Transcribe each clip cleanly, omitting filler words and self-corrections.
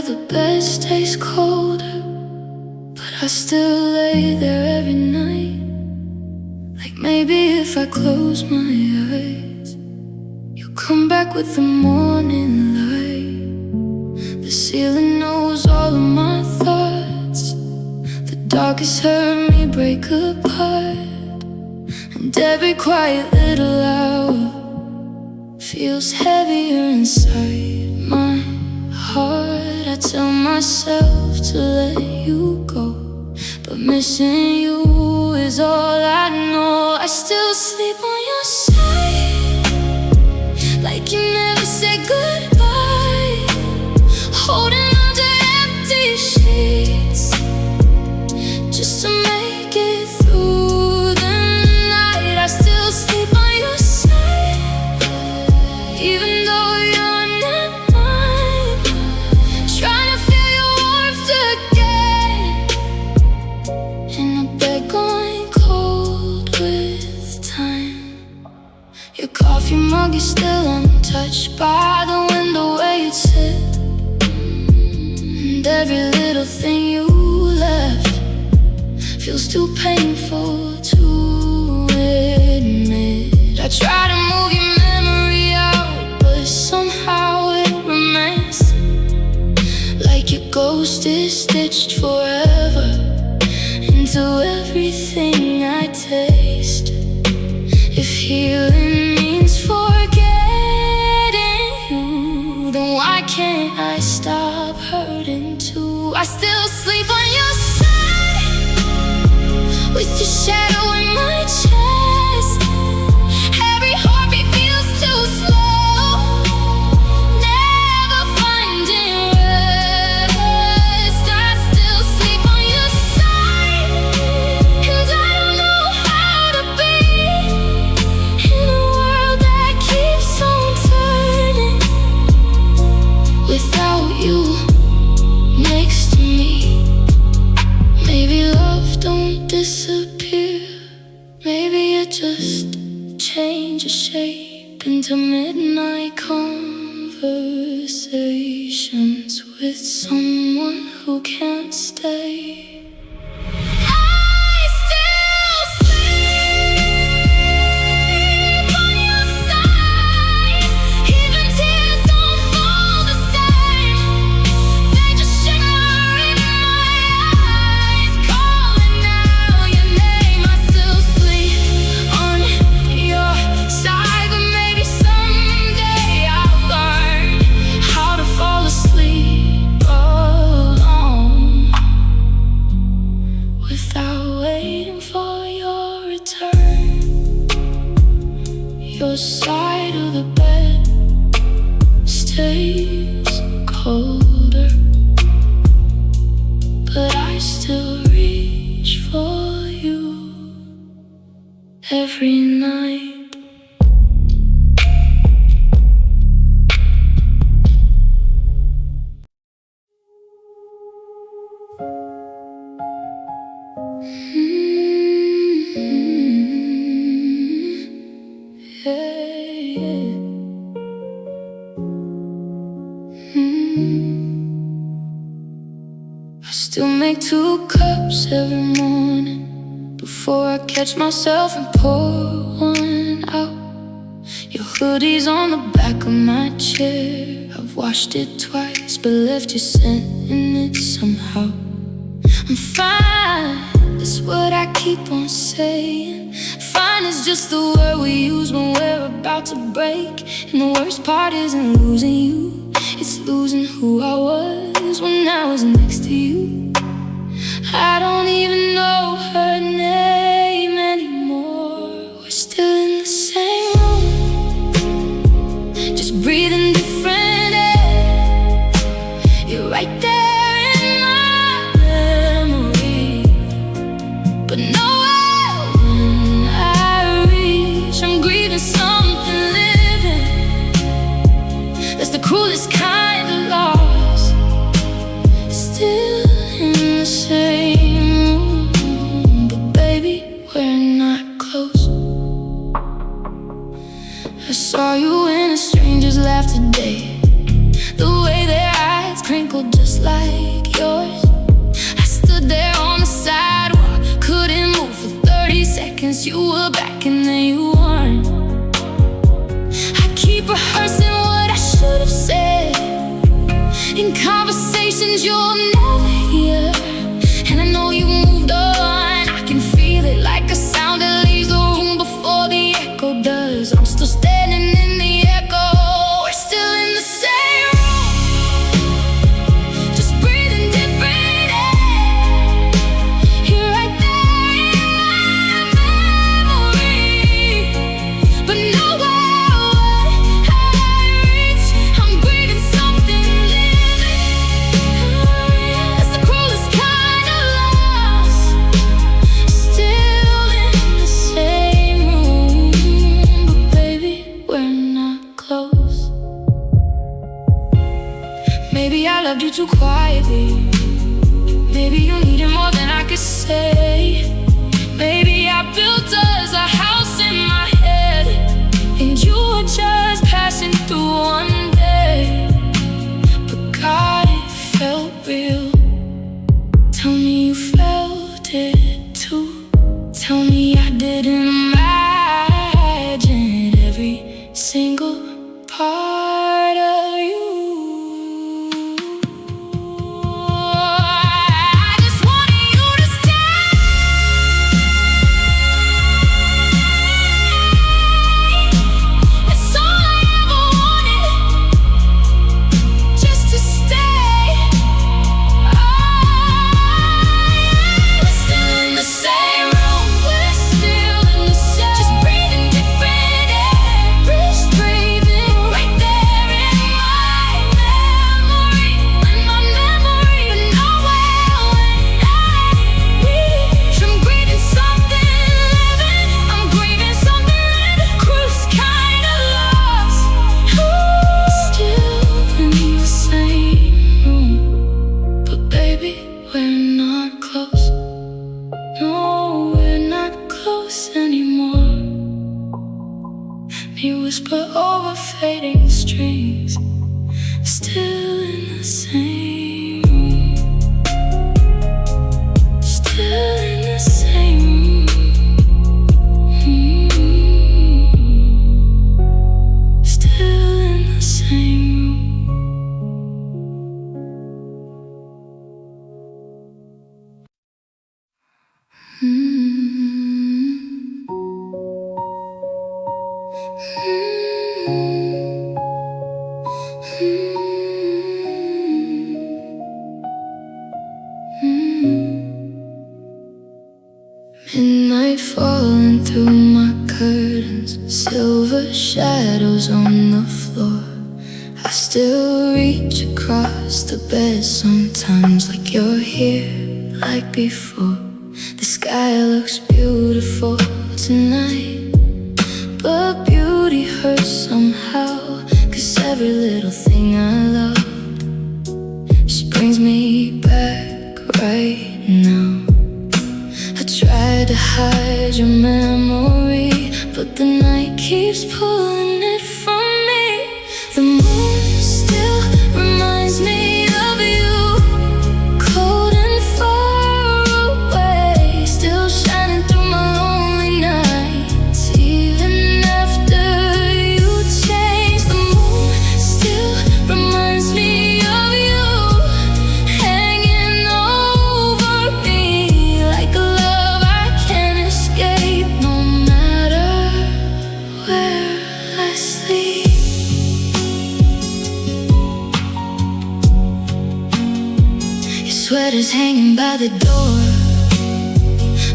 of the bed stays colder, but I still lay there every night. Like maybe if I close my eyes, you'll come back with the morning light. The ceiling knows all of my thoughts. The dark has heard me break apart, and every quiet little hour feels heavier inside my heart. I tell myself to let you go, but missing you is all I know. I still sleep on your side, like you never said goodbye, holding on to empty sheets, just to make it through the night. I still sleep on your side, even though you're not mine, trying to feel your warmth again in a bed going cold with time. Your coffee mug is still untouched by the window where you'd sit, and every little thing you left feels too painful to admit. I try to move your memory out, but somehow it remains, like your ghost is stitched forever into everything I taste. If healing means forgetting you, then why can't I stop hurting too? I still sleep on your side, with your shadow in my chest. Every heartbeat feels too slow, never finding rest. I still sleep on your side, and I don't know how to be in a world that keeps on turning without you next to me. Maybe love don't disappear, maybe it just changes shape into midnight conversations with someone who can't stay. I still sleep on your side, even tears don't fall the same. They just shimmer in my eyes, calling out your name. I still sleep on your side, but maybe someday I'll learn how to fall asleep alone without waiting for your return. Your side of the bed stays colder, but I still reach for you every night. I still make 2 cups every morning before I catch myself and pour one out. Your hoodie's on the back of my chair. I've washed it twice, but left your scent in it somehow. I'm fine, that's what I keep on saying. Fine is just the word we use when we're about to break. And the worst part isn't losing you, it's losing who I was when I was next to you. I don't even know her name anymore. We're still in the same room, just breathing different air. You're right there in my memory, but nowhere when I reach. I'm grieving something living, that's the cruelest kind of loss. Still in the same room, but baby, we're not close. I saw you in a stranger's laugh today, the way their eyes crinkled just convinced you were back and then you weren't. I keep rehearsing what I should have said in conversations you'll never hear. And I know you moved on, I can feel it like a sound that leaves the room before the echo does. I'm still standing in the echo, we're still in the same room, just breathing different air. You're right there in my memory, but nowhere would I reach. I'm grieving something living. It's the cruelest kind of loss. Still in the same room, but baby, we're not close. Maybe I loved you too quietly. Maybe you needed more than I could say. Maybe I built us a house in my head, and you were just passing through one day. But God, it felt real. Tell me you felt it too. Tell me I didn't imagine every single part of you. I just wanted you to stay. It's all I ever wanted, just to stay. We're still in the same room, we're still in the same, just breathing different air. Just breathing right there in my memory, but nowhere when I reach. I'm grieving something living, I'm grieving something living, the cruelest kind of loss. Still in the same room, but baby, we're not close. No, we're not close anymore. Me whisper over fading strings. Still in the same room. Still in the same room. Still in the same Midnight falling through my curtains, silver shadows on the floor. I still reach across the bed sometimes, like you're here, like before. The sky looks beautiful tonight, but beauty hurts somehow, 'cause every little thing I love just brings me back right now. I tried to hide your memory, but the night keeps pulling it from me. The moon still reminds me of you, cold and far away, still shining through my lonely nights, even after you changed. The moon still reminds me of you, hanging over me like a love I can't escape, no matter where I sleep. Your sweater's hanging by the door,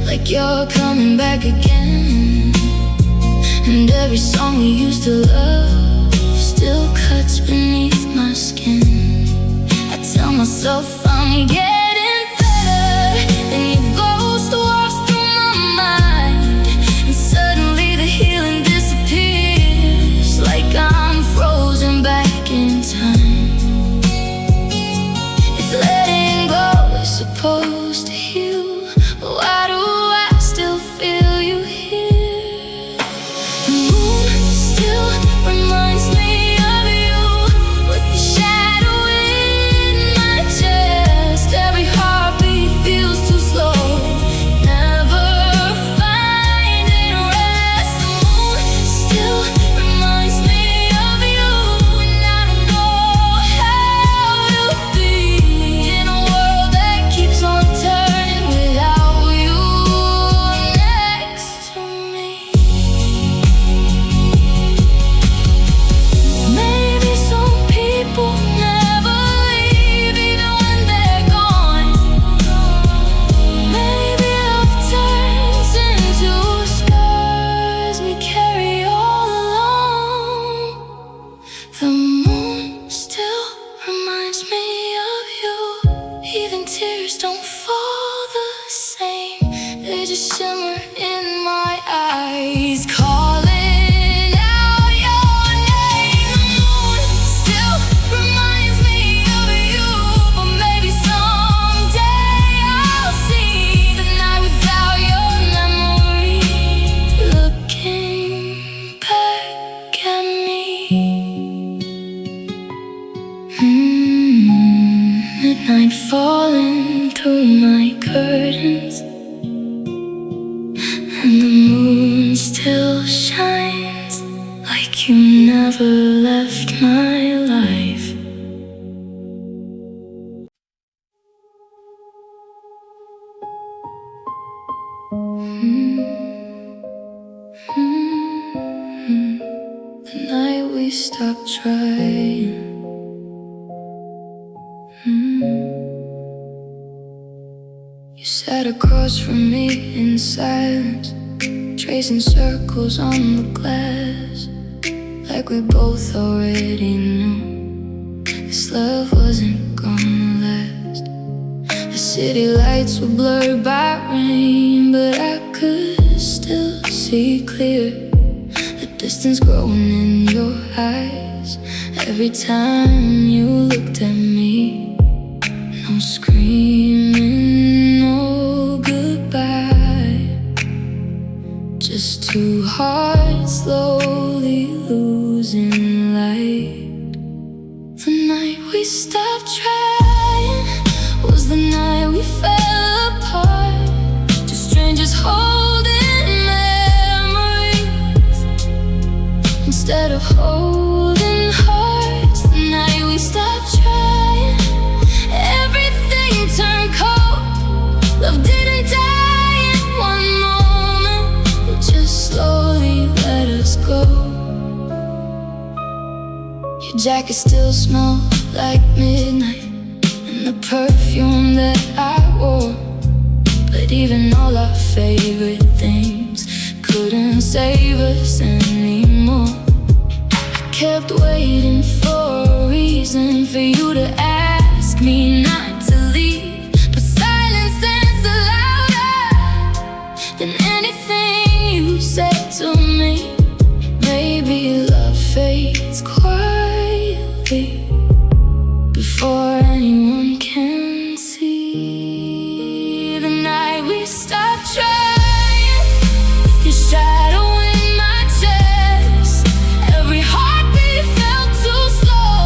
like you're coming back again. And every song we used to love still cuts beneath my skin. I tell myself I'm getting better, then your ghost walks through my mind, and suddenly the healing disappears, like I'm frozen back in time. If letting go is supposed to heal, why do I still feel you here? The moon still reminds me of you, with the shadow in my chest. falling through my curtains, and the moon still shines like you never left my life. The night we stopped trying. You sat across from me in silence, tracing circles on the glass, like we both already knew this love wasn't gonna last. The city lights were blurred by rain, but I could still see clear, the distance growing in your eyes every time you looked at me. No screaming, no goodbye, just two hearts slowly losing light. The night we stopped trying was the night we fell apart, two strangers holding memories instead of holding hearts. The night we stopped trying, everything turned cold. Love didn't die in one moment, it just slowly let us go. Your jacket still smelled like midnight, and the perfume that I wore, but even all our favorite things couldn't save us anymore. I kept waiting for a reason for you to ask me not to leave, but silence answered louder than anything you said to me. Maybe love fades quietly before anyone can see. The night we stopped trying, with your shadow in my chest, every heartbeat felt too slow,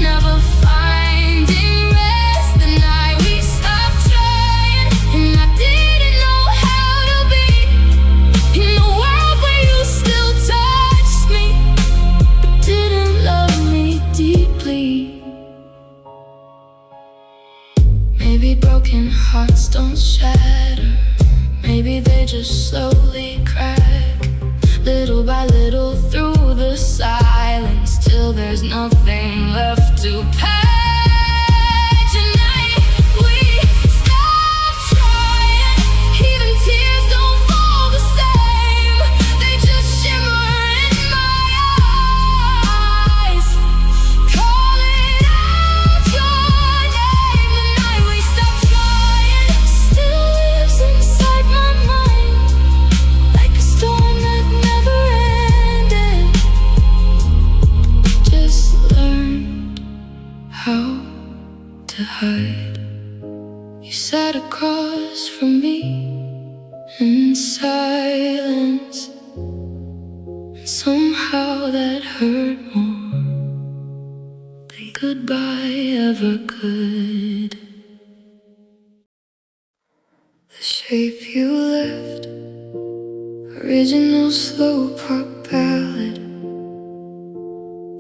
never finding rest. The night we stopped trying, and I didn't know how to be in a world where you still touched me, but didn't love me deeply. Maybe broken hearts don't shatter, maybe they just slowly crack, little by little through the silence, till there's nothing left to patch. Tonight we stopped trying, even tears don't fall the same, they just shimmer in my eyes, calling out your name. The night we stopped trying still lives inside my mind, like a storm that never ended. Just learned how to hide. You sat across from me in silence, and somehow that hurt more than goodbye ever could. The shape you left, original slow pop ballad.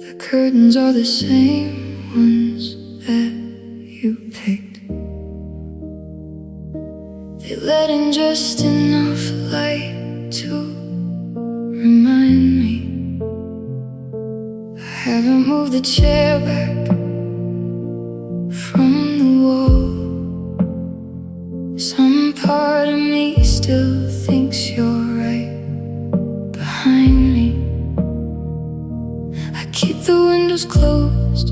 The curtains are the same ones that you picked. They let in just enough light to remind me I haven't moved the chair back from the wall. Some part of me still thinks you're right behind me. I keep the windows closed,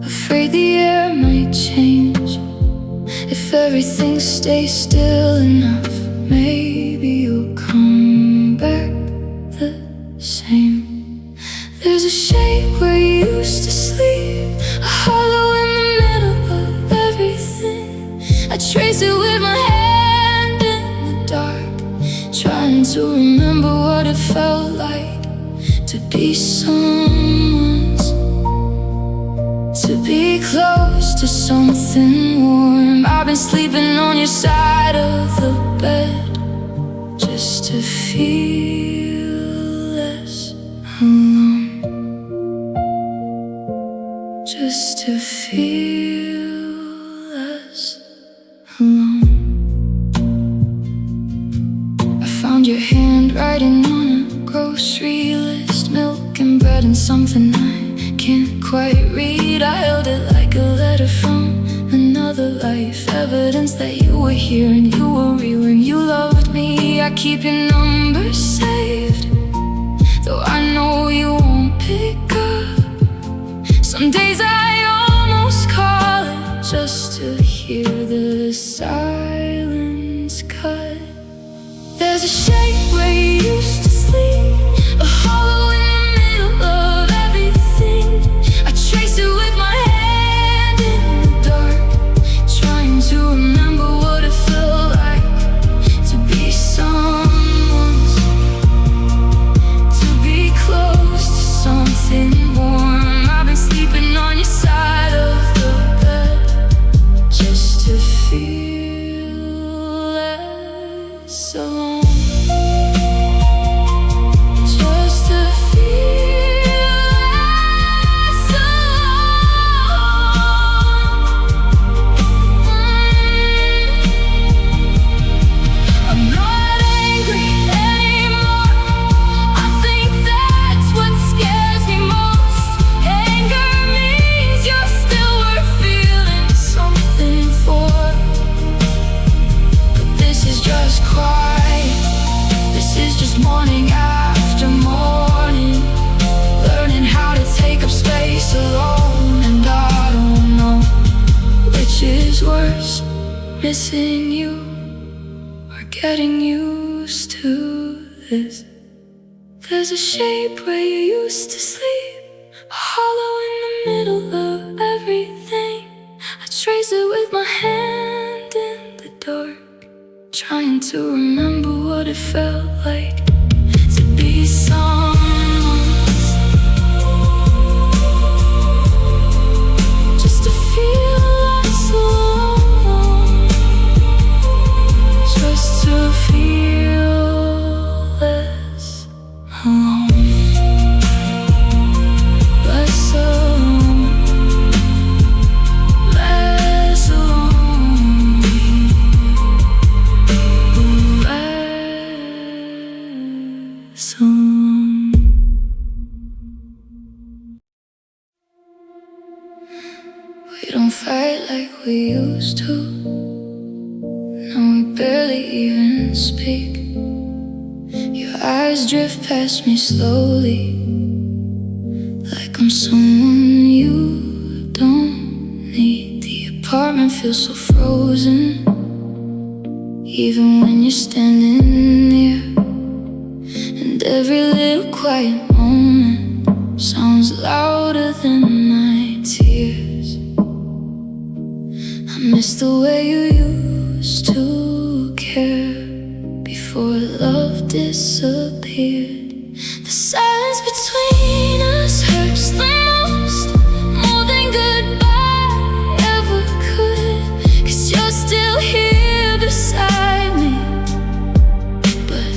afraid the air might change. If everything stays still enough, maybe you'll come back the same. There's a shape where you used to sleep, a hollow in the middle of everything. I trace it with my hand in the dark, trying to remember what it felt like to be someone's. to be close to something warm. I've been sleeping on your side of the bed just to feel less alone, just to feel less alone. I found your handwriting on a grocery list, milk and bread and something I can't quite read. I held it like a letter from another life, evidence that you were here and you were real and you loved me. I keep your number saved, though I know you won't pick up. Some days I almost call it just to hear the silence cut. There's a shape where you used to sleep, a hollow in the middle of everything. I trace it with my hand in the dark, trying to remember what it felt like to be someone's, to be close to something warm. I've been sleeping on your side of the bed just to feel less alone. Morning after morning, learning how to take up space alone. And I don't know which is worse, missing you or getting used to this. There's a shape where you used to sleep, a hollow in the middle of everything. I trace it with my hand in the dark, trying to remember what it felt like to be someone's, just to feel less alone, just to feel less alone, less alone, less alone, less alone. We don't fight like we used to. No, we barely even speak. Your eyes drift past me slowly, like I'm someone you don't need. The apartment feels so frozen, even when you're standing near. And every little quiet moment sounds louder than my tears. I miss the way you used to care before love disappeared. The silence between us hurts the most, more than goodbye ever could. 'Cause you're still here beside me, but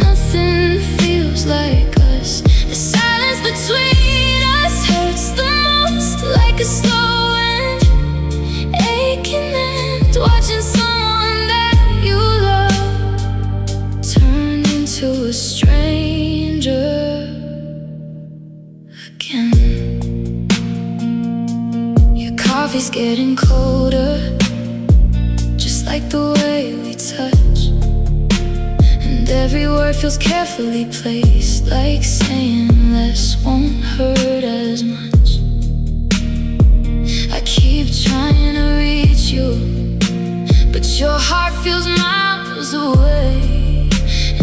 nothing feels like us. The silence between us hurts the most, like a slow and aching end, watching someone that you love turn into a stranger again. Your coffee's getting colder, just like the way we touch. And every word feels carefully placed, like saying less won't hurt as much. I keep trying to reach you, but your heart feels miles away.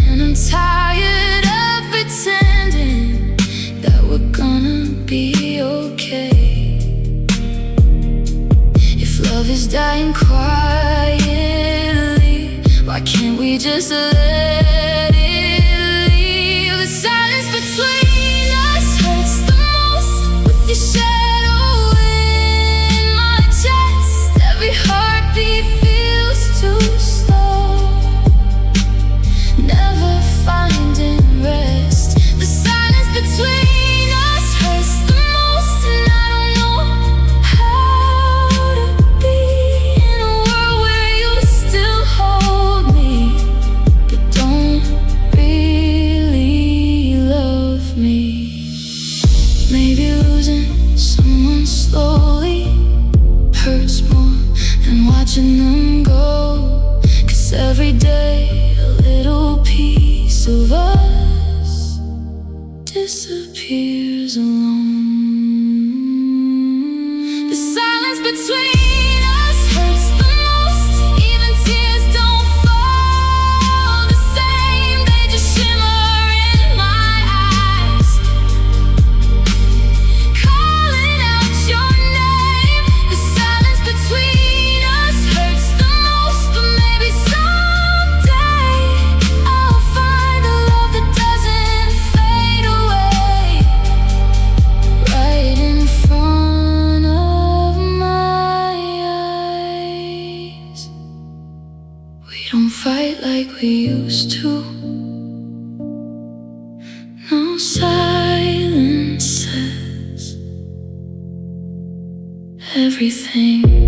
And I'm tired of pretending that we're gonna be okay. If love is dying quietly, why can't we just let it leave? The silence between us hurts the most, with your shadow in disappears alone. The silence between us hurts the most. Even tears don't fall the same. They just shimmer in my eyes, calling out your name. The silence between us hurts the most. But maybe someday I'll find a love that doesn't fade away, right in front of my eyes. We don't fight like we used to. No, silence says everything.